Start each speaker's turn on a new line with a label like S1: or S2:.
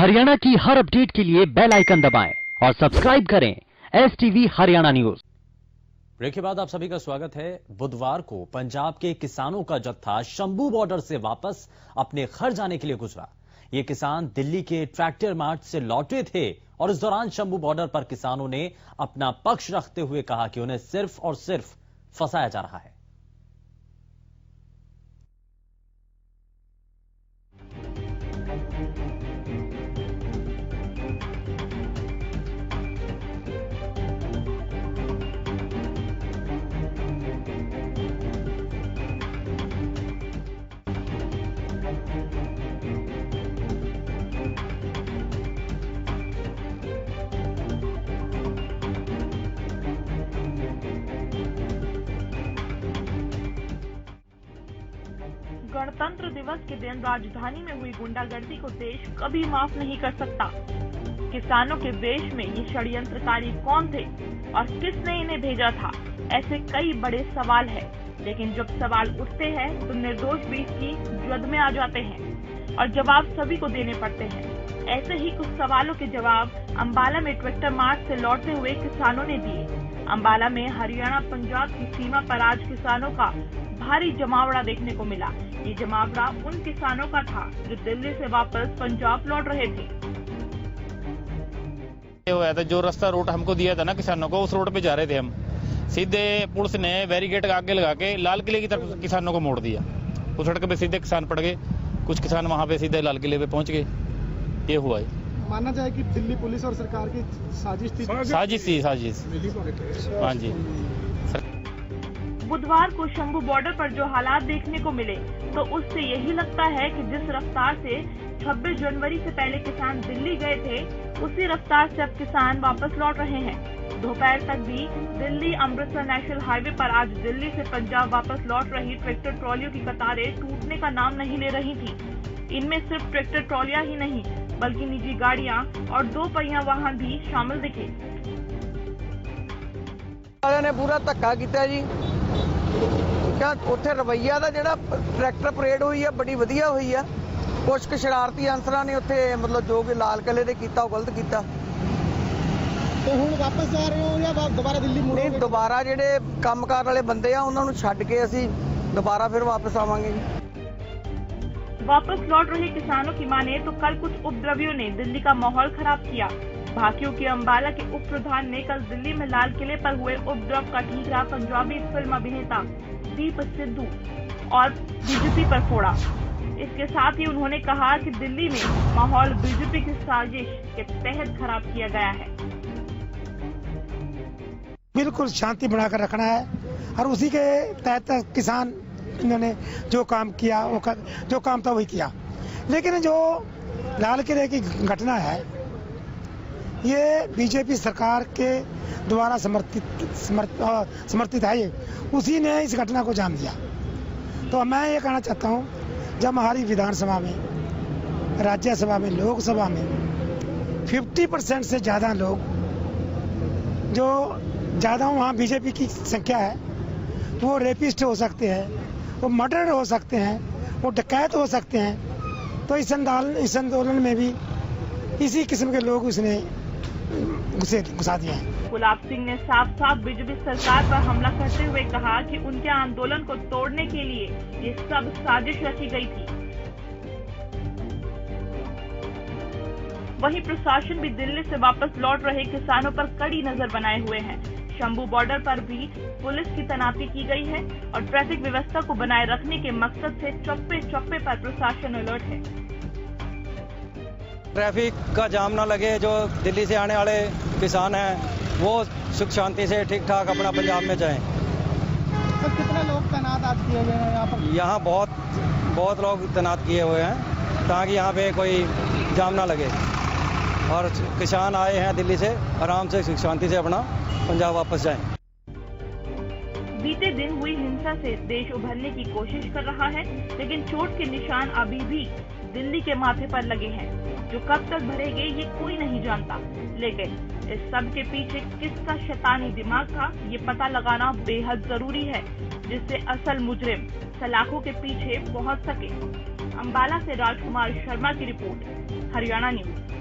S1: हरियाणा की हर अपडेट के लिए बेल आइकन दबाएं और सब्सक्राइब करें STV हरियाणा न्यूज।
S2: ब्रेक के बाद आप सभी का स्वागत है। बुधवार को पंजाब के किसानों का जत्था शंभू बॉर्डर से वापस अपने घर जाने के लिए गुजरा। ये किसान दिल्ली के ट्रैक्टर मार्ट से लौटे थे और इस दौरान शंभू बॉर्डर पर किसानों ने अपना पक्ष रखते हुए कहा कि उन्हें सिर्फ और सिर्फ फंसाया जा रहा है।
S3: गणतंत्र दिवस के दिन राजधानी में हुई गुंडागर्दी को देश कभी माफ नहीं कर सकता। किसानों के वेश में ये षड्यंत्रकारी कौन थे और किसने इन्हें भेजा था, ऐसे कई बड़े सवाल हैं। लेकिन जब सवाल उठते हैं तो निर्दोष भी इसकी जद में आ जाते हैं और जवाब सभी को देने पड़ते हैं। ऐसे ही कुछ सवालों के जवाब अंबाला में ट्रैक्टर मार्ट से लौटते हुए किसानों ने दिए। अंबाला में हरियाणा पंजाब की सीमा पर आज किसानों का भारी जमावड़ा देखने को मिला। ये जमावड़ा उन किसानों का था जो दिल्ली से वापस पंजाब लौट रहे थे।
S4: हुआ था जो रास्ता रूट हमको दिया था ना किसानों को, उस रोड पे जा रहे थे हम। सीधे पुलिस ने बैरिकेड आगे लगा के लाल किले की तरफ किसानों को मोड़ दिया। उस सड़क पे सीधे किसान पड़ गए, कुछ किसान वहां पे सीधे लाल किले पे पहुंच गए। ये हुआ है।
S5: मानना जाए कि दिल्ली पुलिस और सरकार की साजिश थी।
S4: साजिश। हाँ जी।
S3: बुधवार को शंभू बॉर्डर पर जो हालात देखने को मिले तो उससे यही लगता है कि जिस रफ्तार से 26 जनवरी से पहले किसान दिल्ली गए थे, उसी रफ्तार से अब किसान वापस लौट रहे हैं। दोपहर तक भी दिल्ली अमृतसर नेशनल हाईवे पर आज दिल्ली से पंजाब वापस लौट रही ट्रैक्टर ट्रॉलियों की कतारें टूटने का नाम नहीं ले रही थी। इनमें सिर्फ ट्रैक्टर ट्रॉलियां ही नहीं बल्कि निजी गाड़ियां और 2 पहिया वाहन भी शामिल दिखे।
S6: ने पूरा धक्का किया जी। क्या उत्थे रवैया ਦਾ ਜਿਹੜਾ ट्रैक्टर परेड हुई है बड़ी वधिया हुई है। कुछ क शरारती अंसरां ने उत्थे मतलब जो कि लाल किले ਦੇ ਕੀਤਾ ਉਹ ਗਲਤ ਕੀਤਾ।
S5: तो ਹੁਣ वापस जा रहे हो या दोबारा दिल्ली मुड़ोगे?
S6: नहीं, दोबारा ਜਿਹੜੇ ਕੰਮਕਾਰ ਵਾਲੇ ਬੰਦੇ ਆ ਉਹਨਾਂ ਨੂੰ ਛੱਡ ਕੇ ਅਸੀਂ दोबारा फिर वापस आवांगे।
S3: वापस लौट रहे किसानों की माने तो कल कुछ उपद्रवियों ने दिल्ली का माहौल खराब किया। भाकियों के अंबाला के उप प्रधान ने कल दिल्ली में लाल किले पर हुए उपद्रव का ठीकरा पंजाबी फिल्म अभिनेता दीप सिद्धू और बीजेपी पर फोड़ा। इसके साथ ही उन्होंने कहा कि दिल्ली में माहौल बीजेपी की साजिश के तहत खराब किया गया है।
S5: बिल्कुल शांति बनाकर रखना है और उसी के तहत किसान इन्होंने जो काम किया जो काम था वही किया। लेकिन जो लाल किले की घटना है ये बीजेपी सरकार के द्वारा समर्थित है। ये उसी ने इस घटना को जान दिया। तो मैं ये कहना चाहता हूँ, जब हमारी विधानसभा में, राज्यसभा में, लोकसभा में 50% से ज़्यादा लोग जो ज़्यादा वहाँ बीजेपी की संख्या है, तो वो रेपिस्ट हो सकते हैं, वो मर्डर हो सकते हैं, वो डकैत हो सकते हैं। तो इस आंदोलन में भी इसी किस्म के लोग उसने घुसा दिए हैं।
S3: गुलाब सिंह ने साफ साफ बीजेपी सरकार पर हमला करते हुए कहा कि उनके आंदोलन को तोड़ने के लिए ये सब साजिश रची गई थी। वहीं प्रशासन भी दिल्ली से वापस लौट रहे किसानों पर कड़ी नजर बनाए हुए है। शंभू बॉर्डर पर भी पुलिस की तैनाती की गई है और ट्रैफिक व्यवस्था को बनाए रखने के मकसद से चौप्पे चौप्पे पर प्रशासन अलर्ट है।
S6: ट्रैफिक का जाम ना लगे, जो दिल्ली से आने वाले किसान हैं वो सुख शांति से ठीक ठाक अपना पंजाब में जाएं।
S5: तो कितने लोग तैनात आज किए हुए हैं यहाँ पर?
S6: यहाँ बहुत लोग तैनात किए हुए हैं ताकि यहाँ पे कोई जाम ना लगे और किसान आए हैं दिल्ली से आराम से सुख शांति से अपना पंजाब वापस जाएं।
S3: बीते दिन हुई हिंसा से देश उभरने की कोशिश कर रहा है, लेकिन चोट के निशान अभी भी दिल्ली के माथे पर लगे हैं, जो कब तक भरेंगे ये कोई नहीं जानता। लेकिन इस सब के पीछे किसका शैतानी दिमाग था, ये पता लगाना बेहद जरूरी है, जिससे असल मुजरिम सलाखों के पीछे पहुंच सके। अंबाला से राजकुमार शर्मा की रिपोर्ट, हरियाणा न्यूज।